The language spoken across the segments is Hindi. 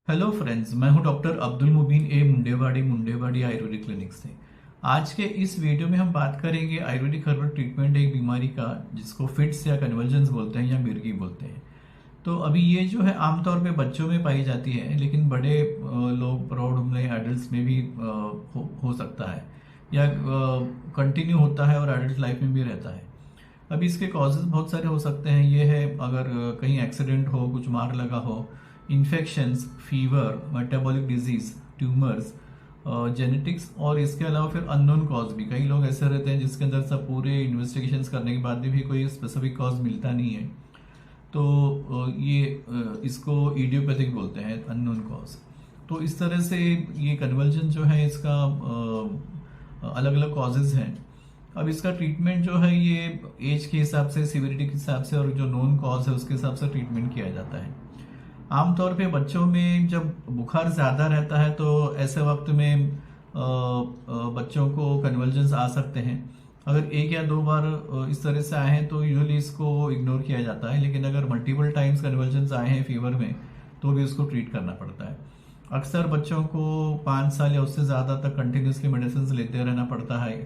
हेलो फ्रेंड्स, मैं हूं डॉक्टर अब्दुल मुबीन ए मुंडेवाड़ी आयुर्वेदिक क्लिनिक से। आज के इस वीडियो में हम बात करेंगे आयुर्वेदिक हर्बल ट्रीटमेंट एक बीमारी का जिसको फिट्स या कन्वर्जेंस बोलते हैं या मिर्गी बोलते हैं। तो अभी ये जो है आमतौर पे बच्चों में पाई जाती है, लेकिन बड़े लोग प्रौढ़ में एडल्ट में भी हो सकता है या कंटिन्यू होता है और एडल्ट लाइफ में भी रहता है। अभी इसके कॉजेज बहुत सारे हो सकते हैं। ये है अगर कहीं एक्सीडेंट हो, कुछ मार लगा हो, infections, fever, metabolic disease, tumours, genetics, और इसके अलावा फिर अननोन कॉज भी। कई लोग ऐसे रहते हैं जिसके अंदर सब पूरे इन्वेस्टिगेशंस करने के बाद भी कोई स्पेसिफिक कॉज मिलता नहीं है। तो इसको इडियोपैथिक बोलते हैं, अननोन कॉज। तो इस तरह से ये कन्वर्जन जो है इसका अलग अलग कॉजेज हैं। अब इसका ट्रीटमेंट जो है ये एज के हिसाब से, सिविरिटी के हिसाब से और जो नोन कॉज है उसके हिसाब से ट्रीटमेंट किया जाता है। आमतौर पे बच्चों में जब बुखार ज़्यादा रहता है तो ऐसे वक्त में बच्चों को कन्वर्जेंस आ सकते हैं। अगर एक या दो बार इस तरह से आए हैं तो यूजुअली इसको इग्नोर किया जाता है, लेकिन अगर मल्टीपल टाइम्स कन्वर्जेंस आए हैं फीवर में तो भी उसको ट्रीट करना पड़ता है। अक्सर बच्चों को 5 साल या उससे ज़्यादा तक कंटिन्यूसली मेडिसिन लेते रहना पड़ता है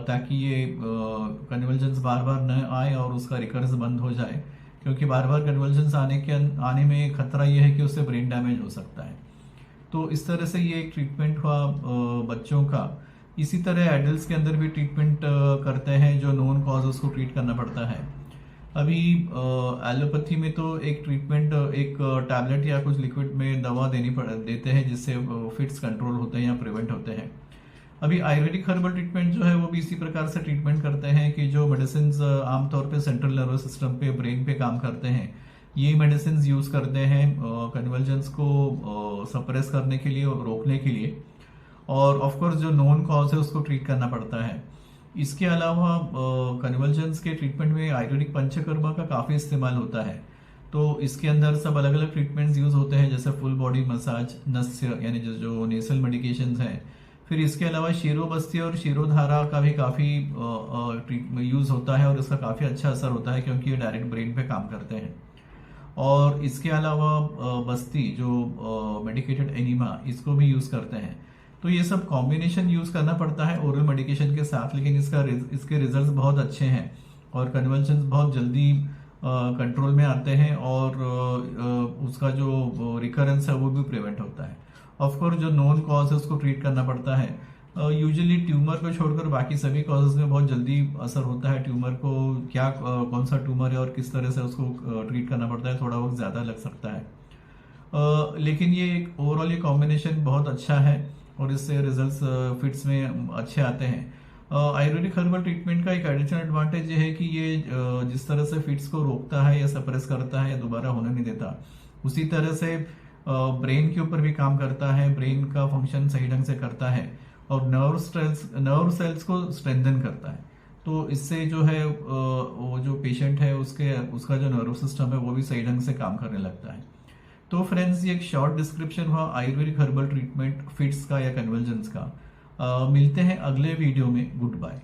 ताकि ये कन्वर्जेंस बार बार न आए और उसका रिकरेंस बंद हो जाए, क्योंकि बार बार कन्वर्जेंस आने में खतरा ये है कि उससे ब्रेन डैमेज हो सकता है। तो इस तरह से ये एक ट्रीटमेंट हुआ बच्चों का। इसी तरह एडल्ट्स के अंदर भी ट्रीटमेंट करते हैं, जो नोन कॉज उसको ट्रीट करना पड़ता है। अभी एलोपैथी में तो एक ट्रीटमेंट, एक टैबलेट या कुछ लिक्विड में दवा देते हैं जिससे फिट्स कंट्रोल होते हैं या प्रिवेंट होते हैं। अभी आयुर्वेदिक हर्बल ट्रीटमेंट जो है वो भी इसी प्रकार से ट्रीटमेंट करते हैं कि जो मेडिसिन आमतौर पे सेंट्रल नर्वस सिस्टम पे, ब्रेन पे काम करते हैं, ये मेडिसिन यूज करते हैं कन्वर्जेंस को सप्रेस करने के लिए और रोकने के लिए। और ऑफ कोर्स जो नोन कॉज है उसको ट्रीट करना पड़ता है। इसके अलावा कन्वर्जेंस के ट्रीटमेंट में आयुर्वेदिक पंचकर्मा का काफी इस्तेमाल होता है। तो इसके अंदर सब अलग अलग ट्रीटमेंट्स यूज होते हैं, जैसे फुल बॉडी मसाज, नस्य यानी जो नेसल मेडिकेशंस हैं। फिर इसके अलावा शिरोबस्ती और शिरोधारा का भी काफी यूज होता है और इसका काफी अच्छा असर होता है क्योंकि ये डायरेक्ट ब्रेन पे काम करते हैं। और इसके अलावा बस्ती जो मेडिकेटेड एनिमा, इसको भी यूज करते हैं। तो ये सब कॉम्बिनेशन यूज करना पड़ता है ओरल मेडिकेशन के साथ, लेकिन इसके रिजल्ट्स बहुत अच्छे हैं और कन्वर्जेंस बहुत जल्दी कंट्रोल में आते हैं और उसका जो रिकरेंस है वो भी प्रिवेंट होता है। ऑफ कोर्स जो नोन कॉज है उसको ट्रीट करना पड़ता है। यूजुअली ट्यूमर को छोड़कर बाकी सभी कॉजेज में बहुत जल्दी असर होता है। ट्यूमर को क्या कौन सा ट्यूमर है और किस तरह से उसको ट्रीट करना पड़ता है, थोड़ा वक्त ज़्यादा लग सकता है। लेकिन ये एक ओवरऑल ये कॉम्बिनेशन बहुत अच्छा है और इससे रिजल्ट्स फिट्स में अच्छे आते हैं। आयुर्वेदिक हर्बल ट्रीटमेंट का एक एडिशनल एडवांटेज ये है कि ये जिस तरह से फिट्स को रोकता है या सप्रेस करता है या दोबारा होने नहीं देता, उसी तरह से ब्रेन के ऊपर भी काम करता है, ब्रेन का फंक्शन सही ढंग से करता है और नर्व सेल्स को स्ट्रेंथन करता है। तो इससे जो है वो जो पेशेंट है उसका जो नर्व सिस्टम है वो भी सही ढंग से काम करने लगता है। तो फ्रेंड्स, ये एक शॉर्ट डिस्क्रिप्शन हुआ आयुर्वेदिक हर्बल ट्रीटमेंट फिट्स का या कन्वर्जेंस का। मिलते हैं अगले वीडियो में। Good bye.